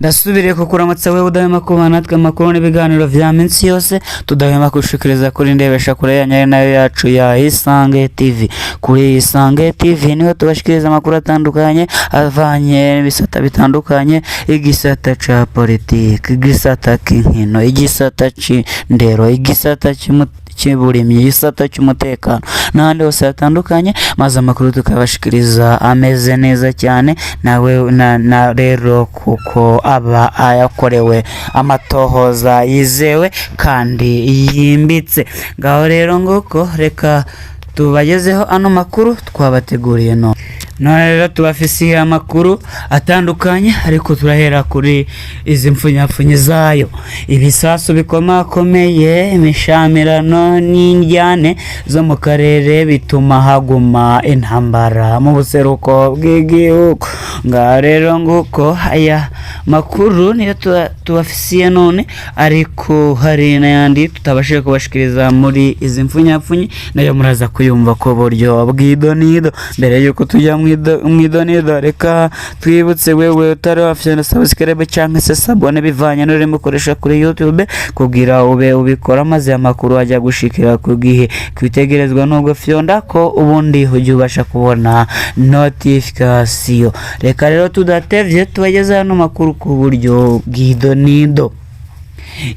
Ndasubiriye kukuramutsa wewe udahema kubana natwe amakuru n'ibiganiro vya minsi yose tudahema kushikiriza kuri ndebesha kure ya nyayo nayo yacu ya Isange TV. Kuri Isange TV niho tubashikiriza amakuru atandukanye avanye n'ibisata bitandukanye, igisata ca politiki, igisata k'inkino, igisata c'indero, igisata cy'uburimyi, igisata cy'umutekano n'ahandi hose hatandukanye, maze amakuru tukabashikiriza ameze neza cyane nawe na rero kuko aba ayakorewe amatohoza yizewe kandi yimbitse. Ngaho rero nguko reka tubagezeho ano makuru twabateguriye none rero tubafisiye amakuru atandukanye, ariko turahera kuri izi mfunyapfunyi zayo. Ibisasu bikomakomeye, imishamirano n'indyane zo mu karere bituma haguma intambara mu buseruko bw'igihugu. Ngaho rero nguko aya makuru niyo tubafisiye none, ariko hari n'ayandi tutabashije kubashikiriza muri izi mfunyapfunyi, nayo muraza kuyumva ko buryo bw'idonido. Mbere yuko tujya mwidonido reka twibutse wewe utari wafite subscribe cyangwa se sabone bivanye n'uri mukoresha kuri YouTube, kugira ube ubikora maze amakuru ajya gushikira ku gihe kwitegerezwa n'ubwo fyonda ko ubundi ujye ubasha kubona notification. Reka rero tudatevye tubageze hano makuru ku buryo bw'idonido.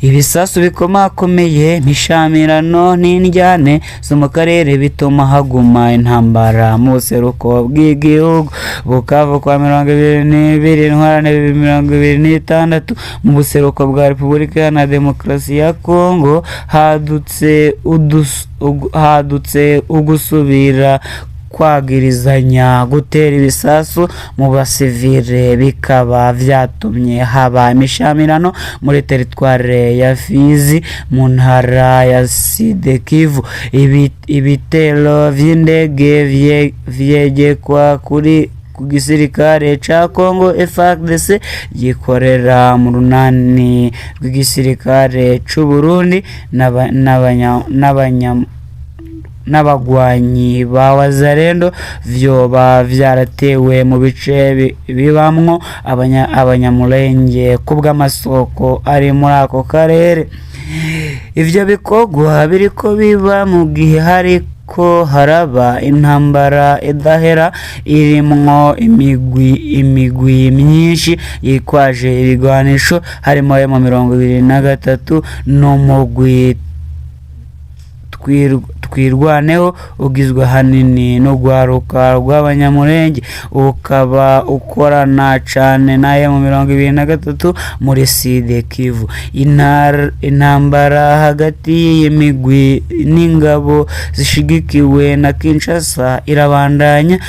Ibisasu bikomakomeye, imishamirano n'indyane zo mu karere bituma haguma intambara mu buseruko bw'igihugu. Bukavu kwa 2022 intwarane 2026 mu buseruko bwa Repubulika Iharanira Demokarasi ya Kongo hadutse ugusubira kwagirizanya gutera ibisasu mu basivile, bikaba vyatumye haba imishamirano muri teritware ya Fizi mu ntara ya Sud Kivu. Ibitero vy'indege vyegekwa kuri ku gisirikare ca Kongo FARDC gikorera mu runani rw'igisirikare c'u Burundi n'abagwanyi ba Wazalendo, vyoba vyaratewe mu bice bibamwo abanyamulenge kubw'amasoko ari muri ako karere. Ivyo bikorwa biriko biba mu gihe hariko haraba intambara idahera irimwo imigwi myinshi yitwaje ibigwanisho, harimo M23 n'umugwi twirwaneho ugizwe hanini n'ugwaruka rw'abanyamurenge, ukaba ukorana cane na M23 muri Sud Kivu. Intambara hagati y'imigwi n'ingabo zishigikiwe na Kinshasa irabandanya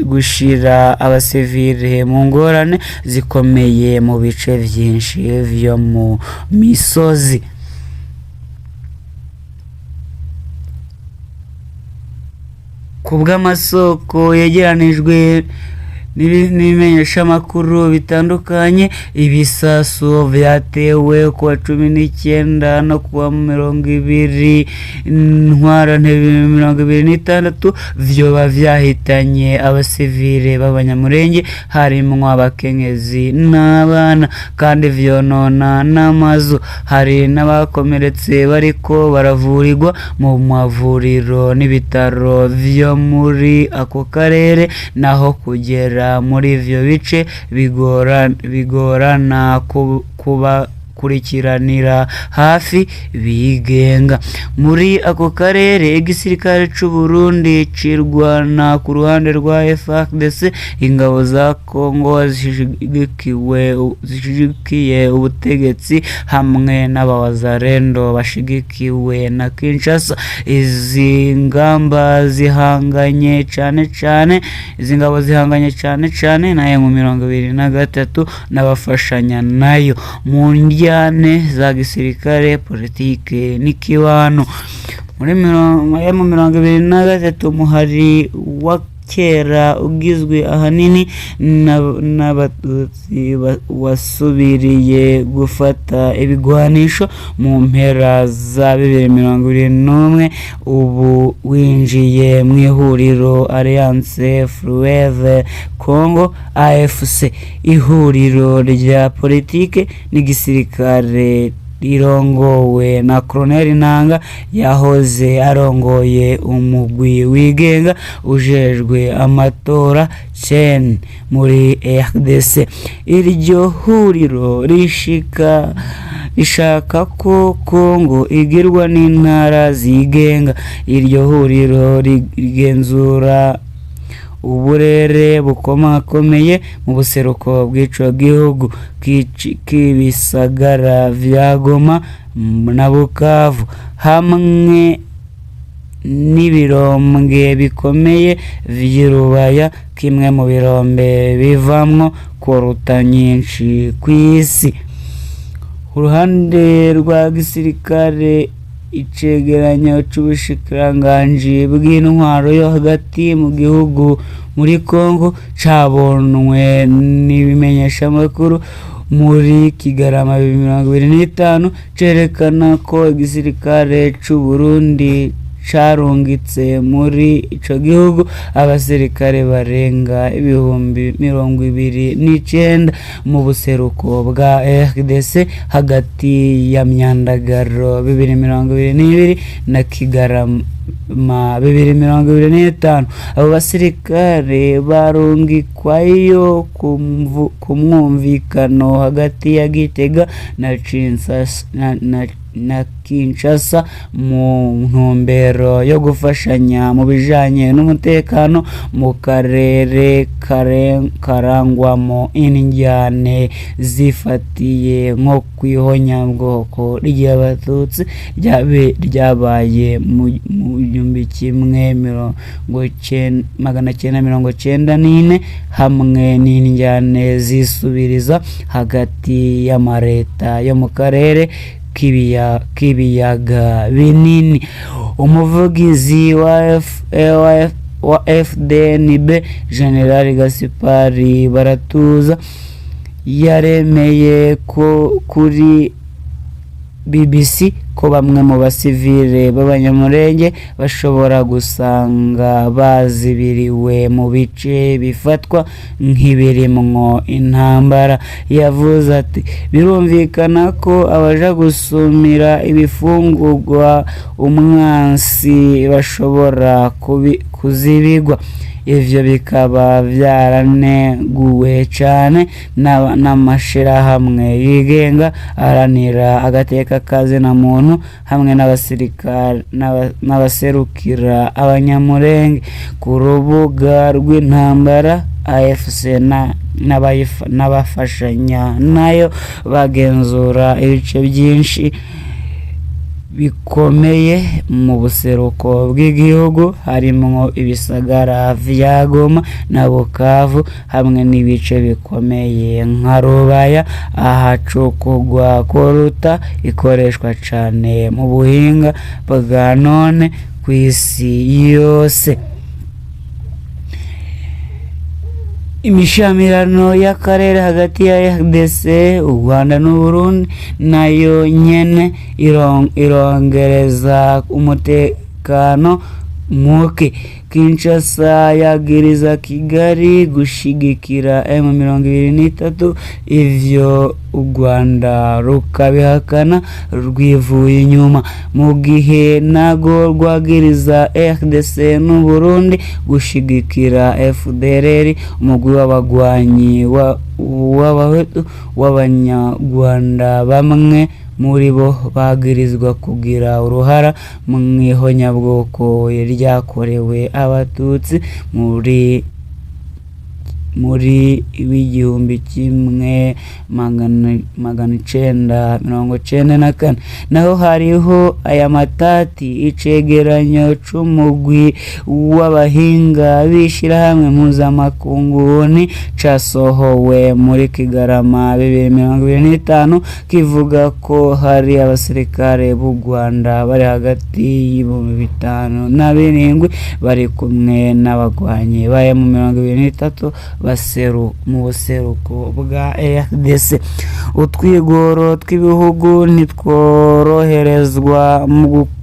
gushira abasivile mu ngorane zikomeye mu bice vyinshi vyo mu misozi. Kubw'amasoko yegeranijwe n'ibimenyesha makuru bitandukanye, ibisasu vyatewe kuwa 19 no kuwa 20 ntwarane 2026 vyoba vyahitanye abasivile b'abanyamurenge, harimwo abakenyezi n'abana, kandi vyonona n'amazu. Hari n'abakomeretse bariko baravurirwa mu mavuriro n'ibitaro vyo muri ako karere, naho kugera muri ivyo bice bigorana kubakurikiranira hafi bigenga. Muri ako karere igisirikare c'u Burundi cirwana ku ruhande rwa FARDC, ingabo za Kongo zishigikiye ubutegetsi hamwe n'abawazalendo bashigikiwe na Kinshasa. Izi ngabo zihanganye cane na M23 n'abafashanya nayo mu ndyane za gisirikare, politike n'ikibano. Muri M23 muhari kera ugizwe ahanini n'abatutsi wasubiriye gufata ibigwanisho mu mpera za 2021 ubu winjiye mu ihuriro Alliance Fleuve Congo AFC, ihuriro rya politike n'igisirikare rirongowe na Colonel Nanga yahoze arongoye umugwi wigenga ujejwe amatora CEN muri RDC. Iryo huriro rishaka ko Kongo igirwa n'intara zigenga. Iryo huriro rigenzura uburere bukomakomeye mu buseruko bw'ico gihugu k'ibisagara vya Goma na Bukavu hamwe n'ibirombwe bikomeye vy'Irubaya, kimwe mu birombe bivamwo koruta nyinshi kw'isi. Uruhande rwa gisirikare, icegeranyo c'ubushikiranganji bw'intwaro yo hagati mu gihugu muri Kongo cabonwe n'ibimenyeshamakuru muri Kigarama 2025 cerekana ko igisirikare c'u Burundi carungitse muri ico gihugu abasirikare barenga 29,000 mu buseruko bwa RDC hagati ya Myandagaro 2022 na Kigarama 2025. Abo basirikare barungikwayo ku mwumvikano hagati ya Gitega na Kinshasa mu ntumbero yo gufashanya mu bijanye n'umutekano mu karere karangwamo injyane zifatiye nko kwihonyabwoko ry'abatutsi ryabaye mu 1994 hamwe n'injyane zisubiriza hagati y'amareta yo mu karere k'ibiyaga binini. Umuvugizi wa FDNB General Gaspari Baratuza yaremeye ko kuri BBC ko bamwe mu basivile b'abanyamurenge bashobora gusanga bazibiriwe mu bice bifatwa nk'ibirimwo intambara. Yavuze ati birumvikana ko abaja gusumira ibifungurwa umwansi bashobora kuzibigwa. Ivyo bikaba vyaraneguwe cane n'amashirahamwe yigenga aranira agateka kazina muntu hamwe n'abasirikare n'abaserukira abanyamurenge. Ku rubuga rw'intambara AFC n'abafashanya nayo bagenzura ibice byinshi bikomeye mu buseruko bw'igihugu harimo ibisagara vya Goma na Bukavu hamwe n'ibice bikomeye nka Rubaya ahacukugwa koruta ikoreshwa cane mu buhinga bwa none kw'isi yose. Imishamirano y'akarere hagati ya RDC, u Rwanda n'u Burundi nayo nyene irongereza umutekano muke. Kinshasa yagiriza Kigali gushigikira M23, ivyo u Rwanda rukabihakana rwivuye inyuma, mu gihe nago rwagiriza RDC n'u Burundi gushigikira FDLR, umugwi w'abagwanyi w'abanyarwanda bamwe muri bo bagirizwa kugira uruhara mu ihonyabwoko ryakorewe abatutsi muri muri w'1994 naho hariho aya matati. Icegeranyo c'umugwi w'abahinga b'ishirahamwe mpuzamakungu casohowe muri Kigarama 2025 kivuga ko hari abasirikare b'u Rwanda bari hagati y'ibihumbi 5 na 7 bari kumwe n'abagwanyi baya mu 2023 mu buseruko bwa RDC. Utwigoro tw'ibihugu ntitworoherezwa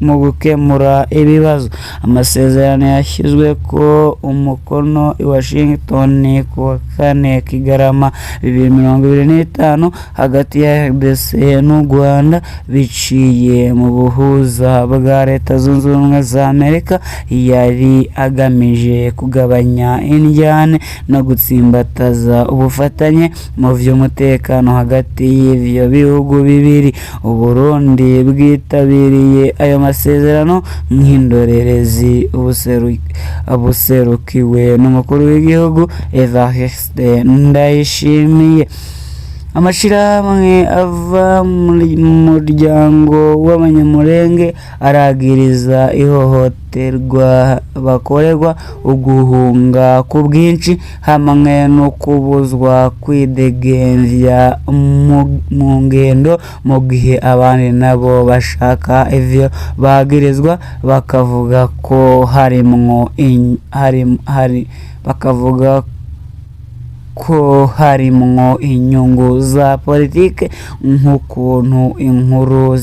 mu gukemura ibibazo. Amasezerano yashyizwe ko umukono i Washington ku wa 4 Kigarama 2025 hagati ya RDC n'u Rwanda biciye mu buhuza bwa Leta Zunze Ubumwe za Amerika, yari agamije kugabanya indyane no gutsimbataza ubufatanye mu vy'umutekano hagati y'ivyo bihugu bibiri. Uburundi bwitabiriye ayo masezerano nk'indorerezi buserukiwe n'umukuru w'igihugu Evariste Ndayishimiye. Amashirahamwe ava mu muryango w'abanyamurenge aragiriza ihohoterwa bakorerwa, uguhunga ku bwinshi hamwe no kubuzwa kwidegemvya mu ngendo, mu gihe abandi nabo bashaka ivyo bagirizwa bakavuga ko harimwo inyungu za politike, nk'ukuntu inkuru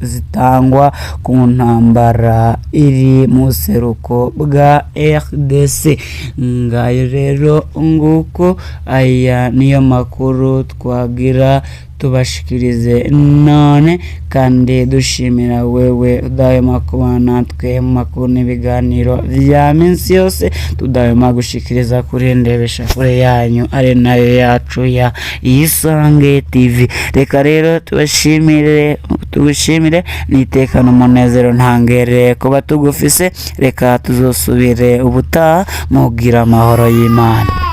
zitangwa ku ntambara iri mu seruko bwa RDC. Ngayo rero nguko aya niyo makuru twagira tubashikirize none, kandi dushimira wewe udahwema kubana natwe mu makuru n'ibiganiro vya minsi yose tudahwema gushikiriza kuri ndebesha kure yanyu ari nayo yacu ya Isange TV. Reka rero tugushimire nitekano umunezero ntangere kuba tugufise. Reka tuzosubire ubutaha mugira amahoro y'Imana.